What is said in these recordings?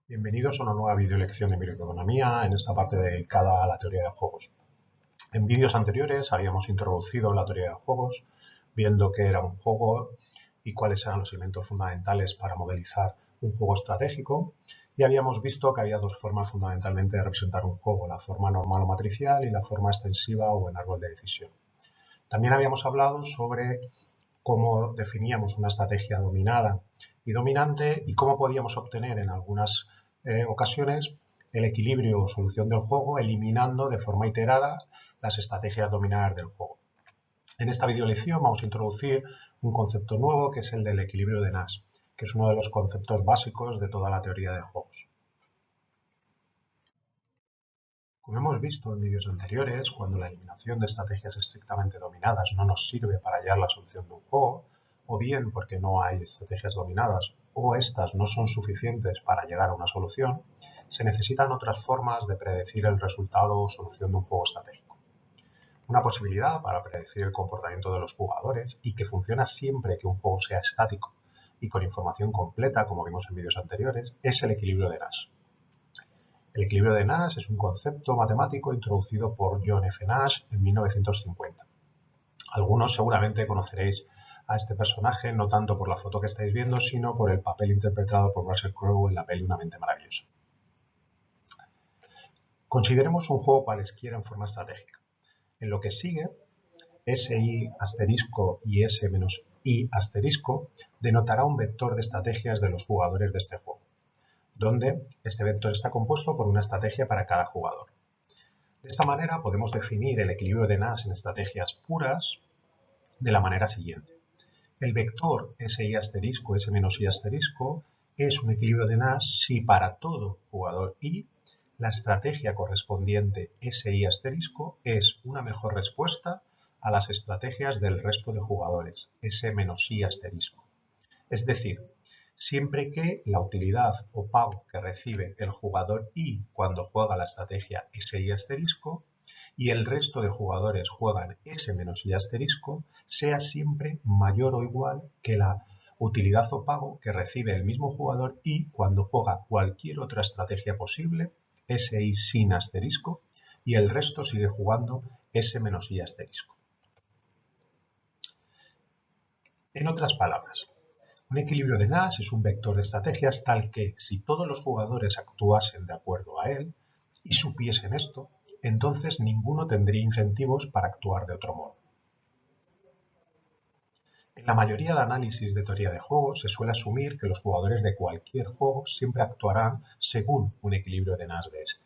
Bienvenidos a una nueva videolección de microeconomía, en esta parte dedicada a la teoría de juegos. En vídeos anteriores habíamos introducido la teoría de juegos, viendo qué era un juego y cuáles eran los elementos fundamentales para modelizar un juego estratégico, y habíamos visto que había dos formas fundamentalmente de representar un juego, la forma normal o matricial y la forma extensiva o en árbol de decisión. También habíamos hablado sobre cómo definíamos una estrategia dominada y dominante y cómo podíamos obtener en algunas ocasiones el equilibrio o solución del juego eliminando de forma iterada las estrategias dominadas del juego. En esta videolección vamos a introducir un concepto nuevo que es el del equilibrio de Nash, que es uno de los conceptos básicos de toda la teoría de juegos. Como hemos visto en vídeos anteriores, cuando la eliminación de estrategias estrictamente dominadas no nos sirve para hallar la solución de un juego, o bien porque no hay estrategias dominadas o estas no son suficientes para llegar a una solución, se necesitan otras formas de predecir el resultado o solución de un juego estratégico. Una posibilidad para predecir el comportamiento de los jugadores y que funciona siempre que un juego sea estático y con información completa, como vimos en vídeos anteriores, es el equilibrio de Nash. El equilibrio de Nash es un concepto matemático introducido por John F. Nash en 1950. Algunos seguramente conoceréis a este personaje no tanto por la foto que estáis viendo, sino por el papel interpretado por Russell Crowe en la peli Una mente maravillosa. Consideremos un juego cualesquiera en forma estratégica. En lo que sigue, SI asterisco y S menos I asterisco denotará un vector de estrategias de los jugadores de este juego, donde este vector está compuesto por una estrategia para cada jugador. De esta manera podemos definir el equilibrio de Nash en estrategias puras de la manera siguiente. El vector SI asterisco, S menos I asterisco es un equilibrio de Nash si para todo jugador I la estrategia correspondiente SI asterisco es una mejor respuesta a las estrategias del resto de jugadores, S menos I asterisco. Es decir, siempre que la utilidad o pago que recibe el jugador I cuando juega la estrategia SI asterisco y el resto de jugadores juegan S menos I asterisco sea siempre mayor o igual que la utilidad o pago que recibe el mismo jugador I cuando juega cualquier otra estrategia posible, SI sin asterisco, y el resto sigue jugando S menos I asterisco. En otras palabras, un equilibrio de Nash es un vector de estrategias tal que, si todos los jugadores actuasen de acuerdo a él y supiesen esto, entonces ninguno tendría incentivos para actuar de otro modo. En la mayoría de análisis de teoría de juegos se suele asumir que los jugadores de cualquier juego siempre actuarán según un equilibrio de Nash de este.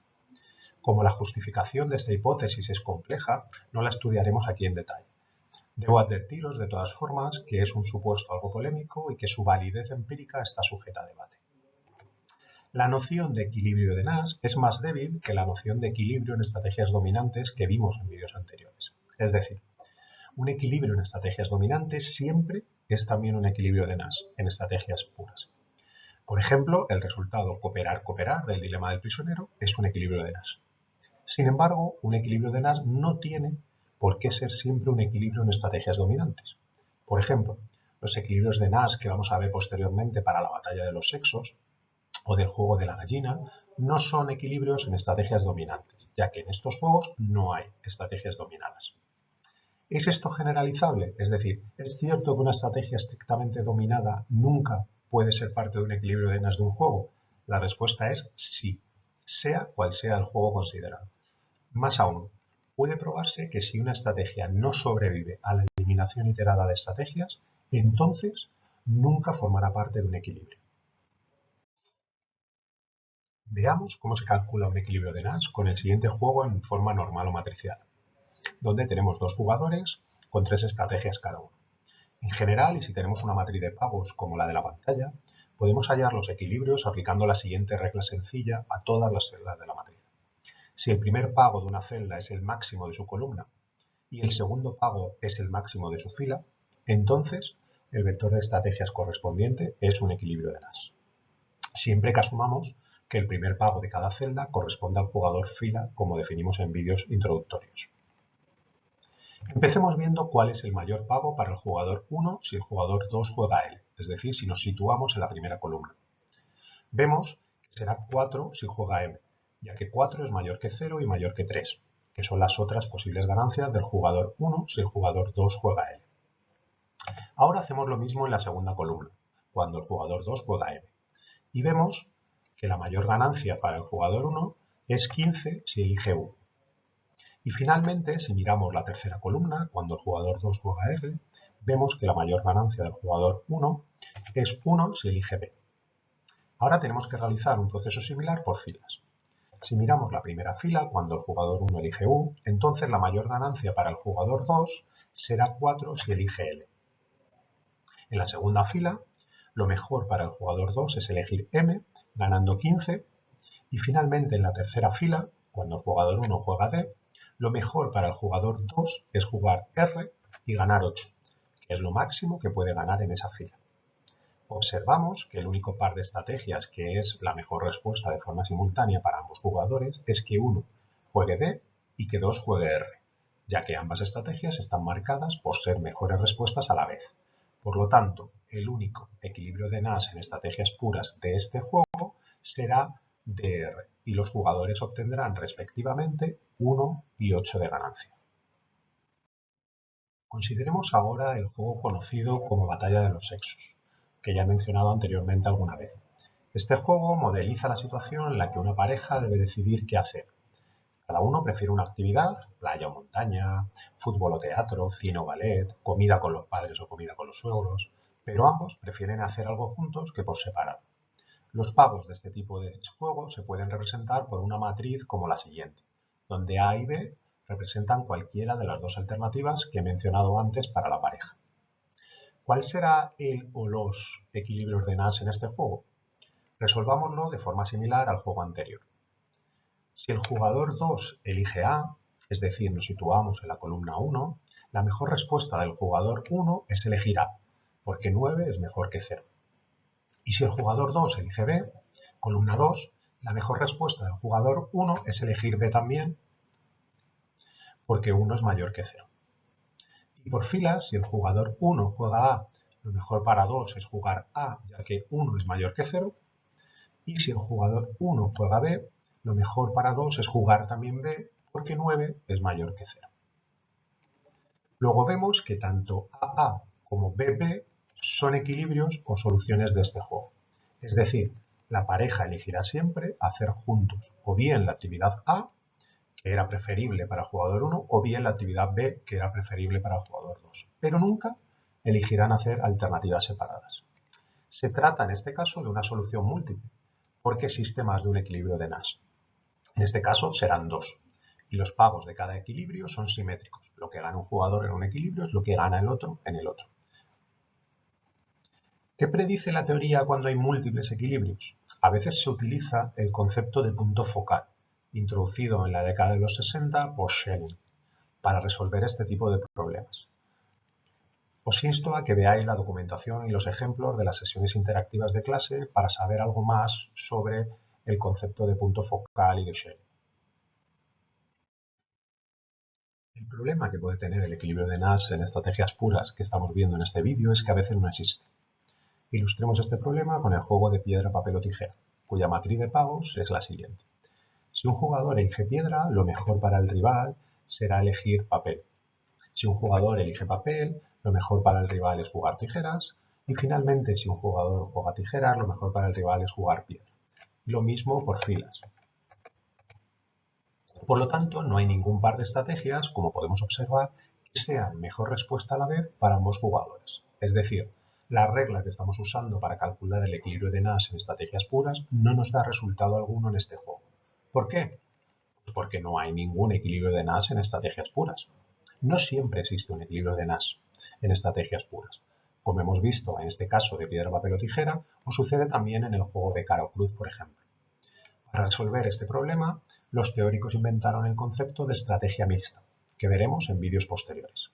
Como la justificación de esta hipótesis es compleja, no la estudiaremos aquí en detalle. Debo advertiros, de todas formas, que es un supuesto algo polémico y que su validez empírica está sujeta a debate. La noción de equilibrio de Nash es más débil que la noción de equilibrio en estrategias dominantes que vimos en vídeos anteriores. Es decir, un equilibrio en estrategias dominantes siempre es también un equilibrio de Nash en estrategias puras. Por ejemplo, el resultado cooperar-cooperar del dilema del prisionero es un equilibrio de Nash. Sin embargo, un equilibrio de Nash no tiene por qué ser siempre un equilibrio en estrategias dominantes. Por ejemplo, los equilibrios de Nash que vamos a ver posteriormente para la batalla de los sexos o del juego de la gallina no son equilibrios en estrategias dominantes, ya que en estos juegos no hay estrategias dominadas. ¿Es esto generalizable? Es decir, ¿es cierto que una estrategia estrictamente dominada nunca puede ser parte de un equilibrio de Nash de un juego? La respuesta es sí, sea cual sea el juego considerado. Más aún, puede probarse que si una estrategia no sobrevive a la eliminación iterada de estrategias, entonces nunca formará parte de un equilibrio. Veamos cómo se calcula un equilibrio de Nash con el siguiente juego en forma normal o matricial, donde tenemos dos jugadores con tres estrategias cada uno. En general, y si tenemos una matriz de pagos como la de la pantalla, podemos hallar los equilibrios aplicando la siguiente regla sencilla a todas las celdas de la matriz. Si el primer pago de una celda es el máximo de su columna y el segundo pago es el máximo de su fila, entonces el vector de estrategias correspondiente es un equilibrio de Nash. Siempre que asumamos que el primer pago de cada celda corresponde al jugador fila, como definimos en vídeos introductorios. Empecemos viendo cuál es el mayor pago para el jugador 1 si el jugador 2 juega a él, es decir, si nos situamos en la primera columna. Vemos que será 4 si juega M, ya que 4 es mayor que 0 y mayor que 3, que son las otras posibles ganancias del jugador 1 si el jugador 2 juega L. Ahora hacemos lo mismo en la segunda columna, cuando el jugador 2 juega M, y vemos que la mayor ganancia para el jugador 1 es 15 si elige U. Y finalmente, si miramos la tercera columna, cuando el jugador 2 juega R, vemos que la mayor ganancia del jugador 1 es 1 si elige B. Ahora tenemos que realizar un proceso similar por filas. Si miramos la primera fila, cuando el jugador 1 elige U, entonces la mayor ganancia para el jugador 2 será 4 si elige L. En la segunda fila, lo mejor para el jugador 2 es elegir M, ganando 15, y finalmente en la tercera fila, cuando el jugador 1 juega D, lo mejor para el jugador 2 es jugar R y ganar 8, que es lo máximo que puede ganar en esa fila. Observamos que el único par de estrategias que es la mejor respuesta de forma simultánea para ambos jugadores es que uno juegue D y que 2 juegue R, ya que ambas estrategias están marcadas por ser mejores respuestas a la vez. Por lo tanto, el único equilibrio de Nash en estrategias puras de este juego será DR, y los jugadores obtendrán respectivamente 1 y 8 de ganancia. Consideremos ahora el juego conocido como Batalla de los Sexos, que ya he mencionado anteriormente alguna vez. Este juego modeliza la situación en la que una pareja debe decidir qué hacer. Cada uno prefiere una actividad, playa o montaña, fútbol o teatro, cine o ballet, comida con los padres o comida con los suegros, pero ambos prefieren hacer algo juntos que por separado. Los pagos de este tipo de juego se pueden representar por una matriz como la siguiente, donde A y B representan cualquiera de las dos alternativas que he mencionado antes para la pareja. ¿Cuál será el o los equilibrios de Nash en este juego? Resolvámoslo de forma similar al juego anterior. Si el jugador 2 elige A, es decir, nos situamos en la columna 1, la mejor respuesta del jugador 1 es elegir A, porque 9 es mejor que 0. Y si el jugador 2 elige B, columna 2, la mejor respuesta del jugador 1 es elegir B también, porque 1 es mayor que 0. Y por filas, si el jugador 1 juega A, lo mejor para 2 es jugar A, ya que 1 es mayor que 0. Y si el jugador 1 juega B, lo mejor para 2 es jugar también B, porque 9 es mayor que 0. Luego vemos que tanto AA como BB son equilibrios o soluciones de este juego. Es decir, la pareja elegirá siempre hacer juntos o bien la actividad A, que era preferible para el jugador 1, o bien la actividad B, que era preferible para el jugador 2. Pero nunca elegirán hacer alternativas separadas. Se trata en este caso de una solución múltiple, porque existe más de un equilibrio de Nash. En este caso serán 2. Y los pagos de cada equilibrio son simétricos. Lo que gana un jugador en un equilibrio es lo que gana el otro en el otro. ¿Qué predice la teoría cuando hay múltiples equilibrios? A veces se utiliza el concepto de punto focal, introducido en la década de los 60 por Schelling, para resolver este tipo de problemas. Os insto a que veáis la documentación y los ejemplos de las sesiones interactivas de clase para saber algo más sobre el concepto de punto focal y de Schelling. El problema que puede tener el equilibrio de Nash en estrategias puras que estamos viendo en este vídeo es que a veces no existe. Ilustremos este problema con el juego de piedra, papel o tijera, cuya matriz de pagos es la siguiente. Si un jugador elige piedra, lo mejor para el rival será elegir papel. Si un jugador elige papel, lo mejor para el rival es jugar tijeras. Y finalmente, si un jugador juega tijeras, lo mejor para el rival es jugar piedra. Lo mismo por filas. Por lo tanto, no hay ningún par de estrategias, como podemos observar, que sean mejor respuesta a la vez para ambos jugadores. Es decir, la regla que estamos usando para calcular el equilibrio de Nash en estrategias puras no nos da resultado alguno en este juego. ¿Por qué? Pues porque no hay ningún equilibrio de Nash en estrategias puras. No siempre existe un equilibrio de Nash en estrategias puras. Como hemos visto en este caso de piedra, papel o tijera, o sucede también en el juego de cara o cruz, por ejemplo. Para resolver este problema, los teóricos inventaron el concepto de estrategia mixta, que veremos en vídeos posteriores.